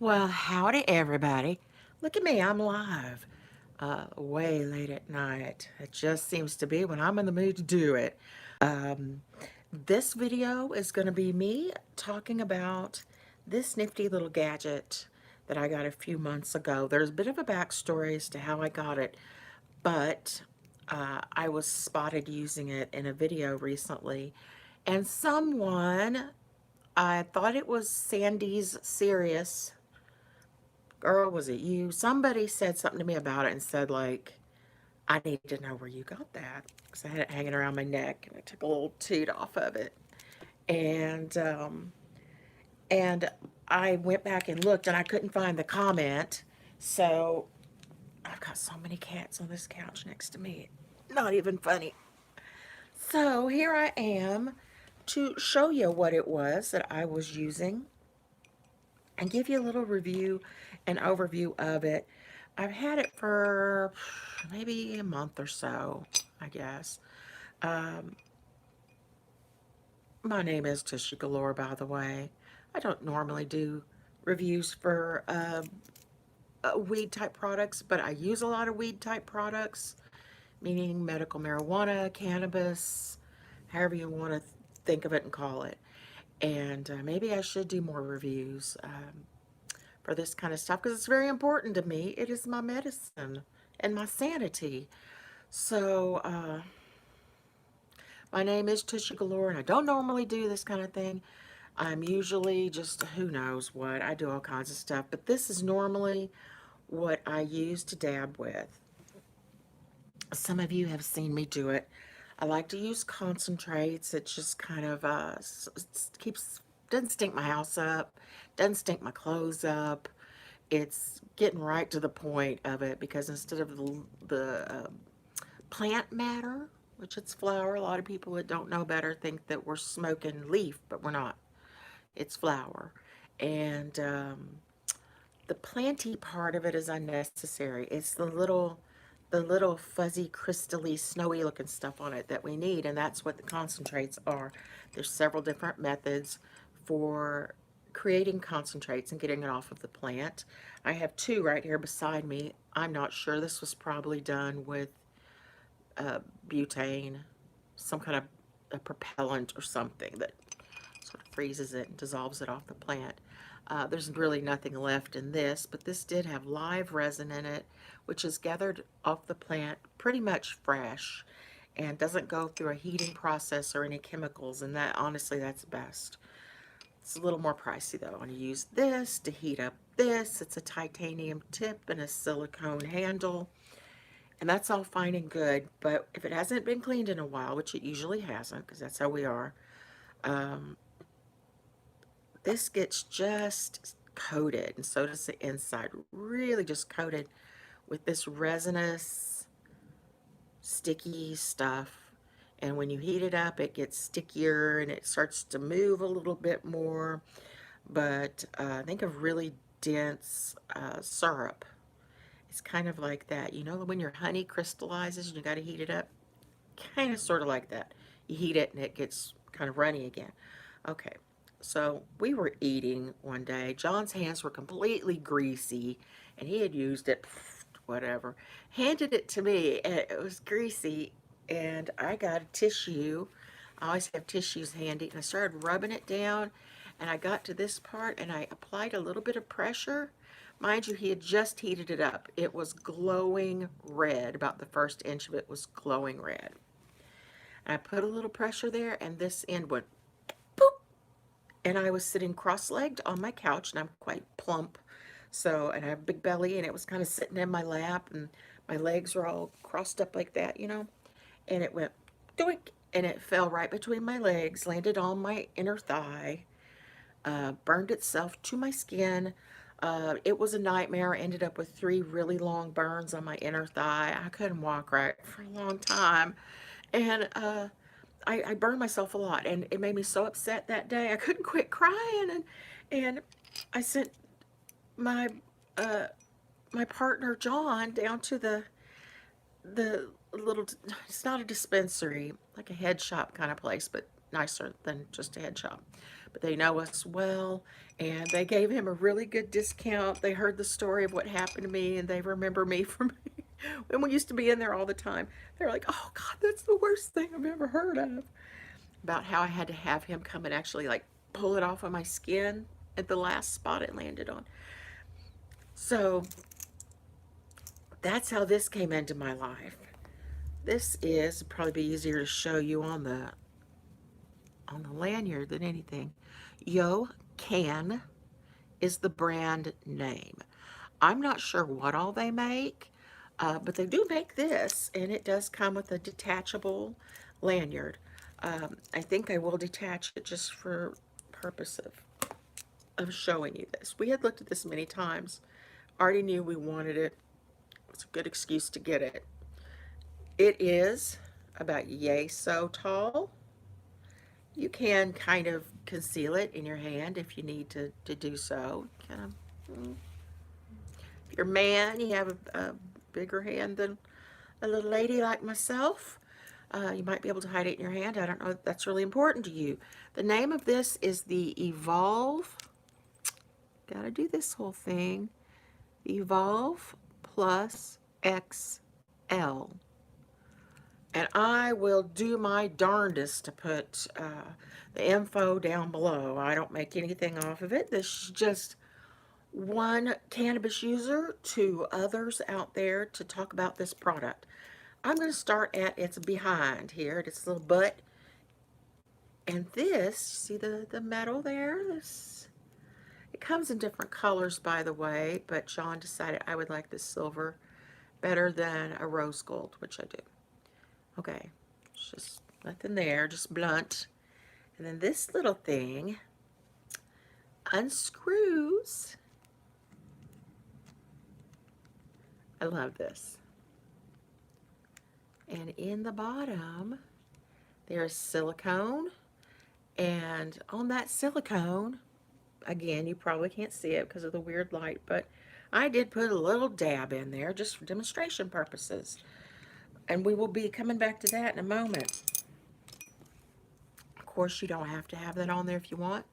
Well, howdy everybody. Look at me, I'm live. Way late at night. It just seems to be when I'm in the mood to do it. Um, this video is going to be me talking about this nifty little gadget that I got a few months ago. There's a bit of a backstory as to how I got it, but I was spotted using it in a video recently, and someone, I thought it was Sandy's Serious. Girl, was it you? Somebody said something to me about it and said, like, I need to know where you got that. Because I had it hanging around my neck and I took a little toot off of it. And, um, and I went back and looked and I couldn't find the comment. So I've got so many cats on this couch next to me. Not even funny. So here I am to show you what it was that I was using and give you a little review and overview of it. I've had it for maybe a month or so, I guess. Um, my name is TushyGalore, by the way. I don't normally do reviews for weed type products, but I use a lot of weed type products, meaning medical marijuana, cannabis, however you want to think of it and call it. And maybe I should do more reviews. For this kind of stuff because it's very important to me. It is my medicine and my sanity. So, my name is Tushy Galore, and I don't normally do this kind of thing. I'm usually just who knows what. I do all kinds of stuff, but this is normally what I use to dab with. Some of you have seen me do it. I like to use concentrates. It just kind of keeps doesn't stink my house up, doesn't stink my clothes up. It's getting right to the point of it because instead of the plant matter, which it's flower, a lot of people that don't know better think that we're smoking leaf, but we're not. It's flower. And the planty part of it is unnecessary. It's the little fuzzy, crystally, snowy looking stuff on it that we need, and that's what the concentrates are. There's several different methods for creating concentrates and getting it off of the plant. I have two right here beside me. I'm not sure. This was probably done with butane, some kind of a propellant or something that sort of freezes it and dissolves it off the plant. There's really nothing left in this, but this did have live resin in it, which is gathered off the plant pretty much fresh and doesn't go through a heating process or any chemicals, and that honestly, that's best. It's a little more pricey though. I'm going to use this to heat up this. It's a titanium tip and a silicone handle, and that's all fine and good, but if it hasn't been cleaned in a while, which it usually hasn't, because that's how we are, um, this gets just coated, and so does the inside, really just coated with this resinous, sticky stuff. And when you heat it up, it gets stickier and it starts to move a little bit more. But think of really dense syrup. It's kind of like that. You know, when your honey crystallizes and you got to heat it up? Kind of sort of like that. You heat it and it gets kind of runny again. Okay, so we were eating one day. John's hands were completely greasy and he had used it, whatever. Handed it to me and it was greasy, and I got a tissue. I always have tissues handy, and I started rubbing it down, and I got to this part and I applied a little bit of pressure. Mind you, he had just heated it up. It was glowing red. About the first inch of it was glowing red. And I put a little pressure there, and this end went boop. And I was sitting cross-legged on my couch, and I'm quite plump. So, and I have a big belly, and it was kind of sitting in my lap, and my legs were all crossed up like that, you know. And it went doink, and it fell right between my legs, landed on my inner thigh, burned itself to my skin. It was a nightmare. I ended up with 3 really long burns on my inner thigh. I couldn't walk right for a long time. And I burned myself a lot, and it made me so upset that day. I couldn't quit crying, and I sent my uh, my partner John down to the little. It's not a dispensary, like a head shop kind of place, but nicer than just a head shop. but they know us well, and they gave him a really good discount. They heard the story of what happened to me, and they remember me from when we used to be in there all the time. They're like, oh God, that's the worst thing I've ever heard of. About how I had to have him come and actually like pull it off of my skin at the last spot it landed on. So that's how this came into my life. This is probably be easier to show you on the lanyard than anything. Yocan is the brand name. I'm not sure what all they make, but they do make this, and it does come with a detachable lanyard. I think I will detach it just for purpose of showing you this. We had looked at this many times. Already knew we wanted it. It's a good excuse to get it. It is about yay so tall. You can kind of conceal it in your hand if you need to do so. Kind of, if you're a man, you have a bigger hand than a little lady like myself. You might be able to hide it in your hand. I don't know if that's really important to you. The name of this is the Evolve. Gotta do this whole thing. Evolve Plus XL. And I will do my darndest to put the info down below. I don't make anything off of it. This is just one cannabis user to others out there to talk about this product. I'm going to start at its behind here, at its little butt. And this, see the metal there? It comes in different colors, by the way, but John decided I would like this silver better than a rose gold, which I do. Okay, it's just nothing there, just blunt. And then this little thing unscrews. I love this. And in the bottom, there's silicone. And on that silicone, again, you probably can't see it because of the weird light, but I did put a little dab in there just for demonstration purposes. And we will be coming back to that in a moment. Of course, you don't have to have that on there if you want.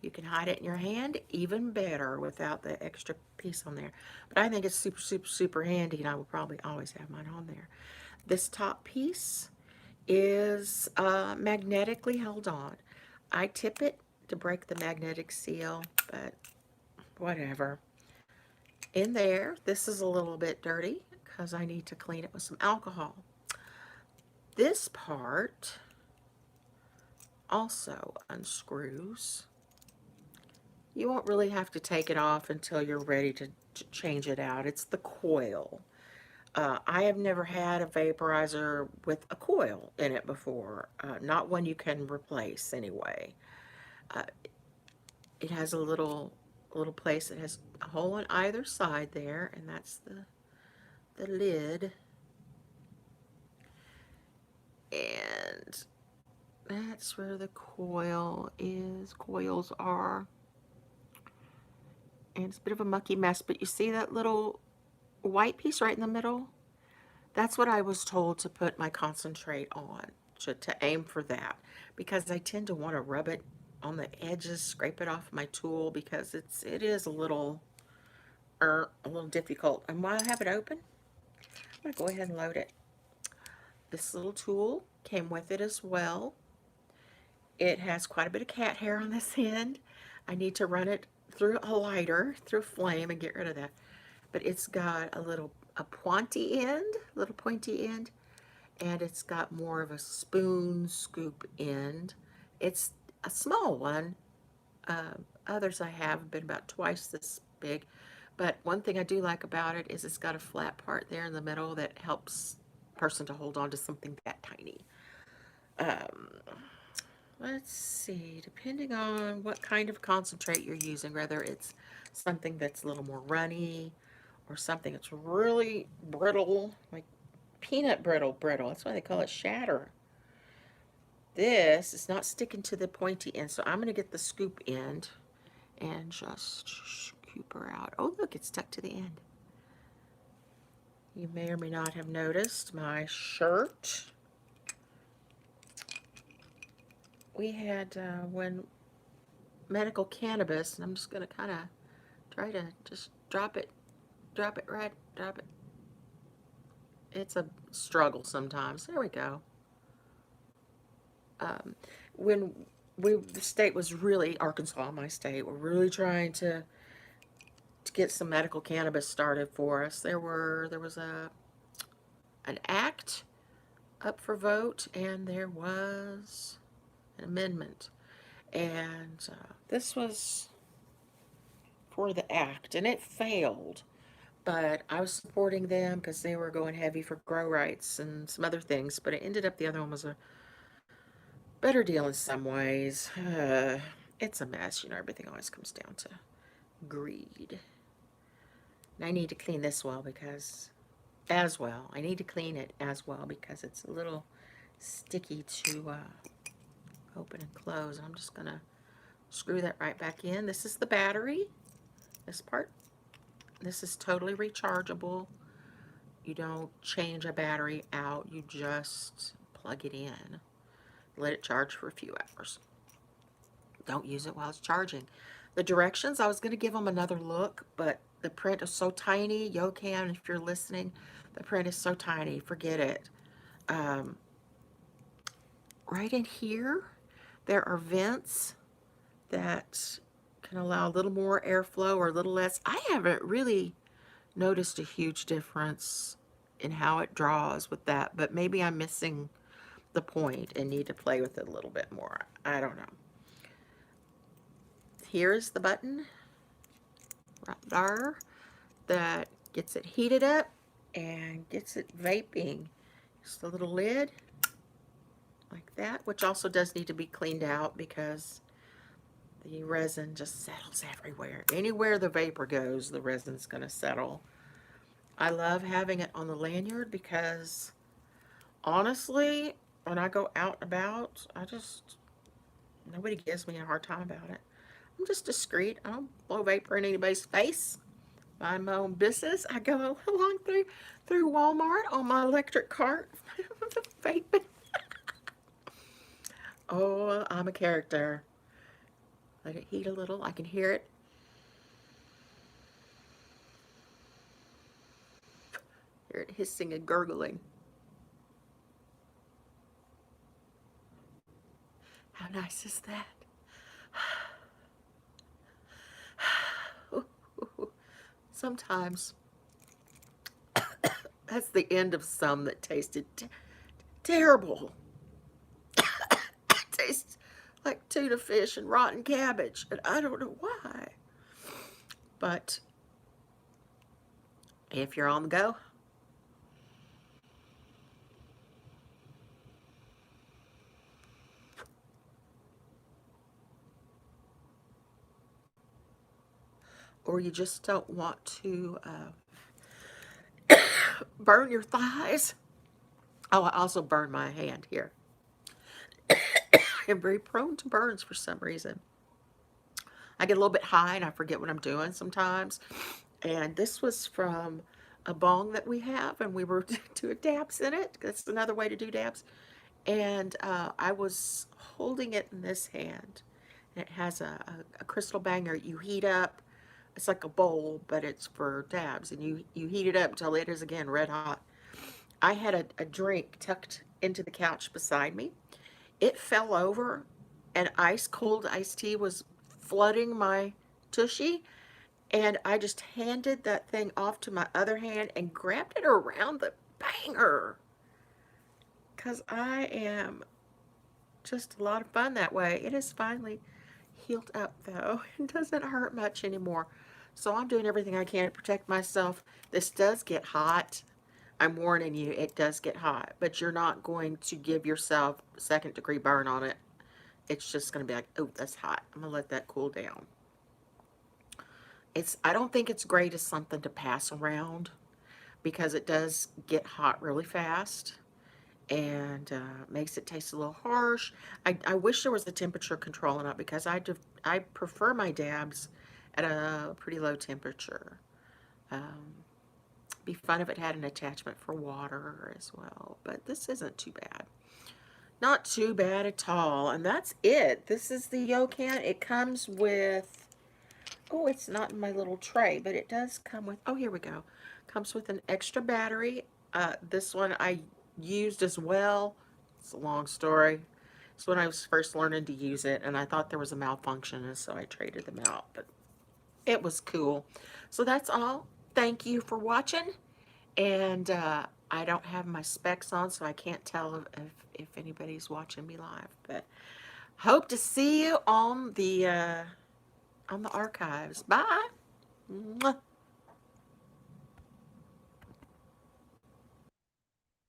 You can hide it in your hand, even better without the extra piece on there. But I think it's super, super, super handy, and I will probably always have mine on there. This top piece is magnetically held on. I tip it to break the magnetic seal, but whatever. In there, this is a little bit dirty because I need to clean it with some alcohol. This part also unscrews. You won't really have to take it off until you're ready to change it out. It's the coil. I have never had a vaporizer with a coil in it before. Not one you can replace anyway. Uh, it has a little place that has a hole on either side there, and that's the lid. And that's where the coil is. Coils are. And it's a bit of a mucky mess, but you see that little white piece right in the middle? That's what I was told to put my concentrate on, to aim for that, because I tend to want to rub it on the edges, scrape it off my tool, because it is a little difficult. And while I have it open, I'm going to go ahead and load it. This little tool came with it as well. It has quite a bit of cat hair on this end. I need to run it through a lighter, through flame, and get rid of that. But it's got a pointy end, and it's got more of a spoon scoop end. It's a small one. Others I have been about twice this big. But one thing I do like about it is it's got a flat part there in the middle that helps a person to hold on to something that tiny. Let's see, depending on what kind of concentrate you're using, whether it's something that's a little more runny or something that's really brittle, like peanut brittle. That's why they call it shatter. This is not sticking to the pointy end, so I'm going to get the scoop end and just scoop her out. Oh, look, it's stuck to the end. You may or may not have noticed my shirt. We had, when medical cannabis, and I'm just going to kind of try to just drop it, right, drop it. It's a struggle sometimes. There we go. Um, when the state was really, Arkansas, my state, were really trying to get some medical cannabis started for us. There was an act up for vote, and there was an amendment, and this was for the act, and it failed. But I was supporting them because they were going heavy for grow rights and some other things. But it ended up the other one was a better deal in some ways. It's a mess, everything always comes down to greed. And I need to clean this well because, I need to clean it as well because it's a little sticky to open and close. I'm just going to screw that right back in. This is the battery, this part. This is totally rechargeable. You don't change a battery out, you just plug it in. Let it charge for a few hours. Don't use it while it's charging. The directions, I was going to give them another look, but the print is so tiny. Yocan, if you're listening, the print is so tiny. Forget it. Um, right in here, there are vents that can allow a little more airflow or a little less. I haven't really noticed a huge difference in how it draws with that, but maybe I'm missing the point and need to play with it a little bit more. I don't know. Here's the button right there that gets it heated up and gets it vaping. Just a little lid like that, which also does need to be cleaned out because the resin just settles everywhere. Anywhere the vapor goes, the resin's going to settle. I love having it on the lanyard because honestly, when I go out and about, nobody gives me a hard time about it. I'm just discreet. I don't blow vapor in anybody's face. Mind my own business. I go along through Walmart on my electric cart, vaping. Oh, I'm a character. Let it heat a little. I can hear it. Hear it hissing and gurgling. How nice is that? Sometimes that's the end of some that tasted terrible. Tastes like tuna fish and rotten cabbage, and I don't know why. But if you're on the go, or you just don't want to burn your thighs. Oh, I also burned my hand here. I'm very prone to burns for some reason. I get a little bit high and I forget what I'm doing sometimes. And this was from a bong that we have, and we were doing dabs in it. That's another way to do dabs. And I was holding it in this hand. And it has a crystal banger you heat up. It's like a bowl, but it's for dabs. And you heat it up until it is, again, red hot. I had a drink tucked into the couch beside me. It fell over, and ice cold iced tea was flooding my tushy, and I just handed that thing off to my other hand and grabbed it around the banger. Because I am just a lot of fun that way. It is finally healed up, though. It doesn't hurt much anymore. So I'm doing everything I can to protect myself. This does get hot. I'm warning you, it does get hot, but you're not going to give yourself a second-degree burn on it. It's just going to be like, oh, that's hot. I'm going to let that cool down. I don't think it's great as something to pass around because it does get hot really fast and makes it taste a little harsh. I wish there was a temperature control on it because I prefer my dabs at a pretty low temperature. Be fun if it had an attachment for water as well, but this isn't too bad. Not too bad at all. And that's it. This is the Yocan. It comes with, oh, it's not in my little tray, but it does come with, oh, here we go. Comes with an extra battery. This one I used as well. It's a long story. It's when I was first learning to use it, and I thought there was a malfunction, and so I traded them out. But it was cool. So that's all. Thank you for watching. And I don't have my specs on, so I can't tell if anybody's watching me live. But hope to see you on the archives. Bye. Mwah.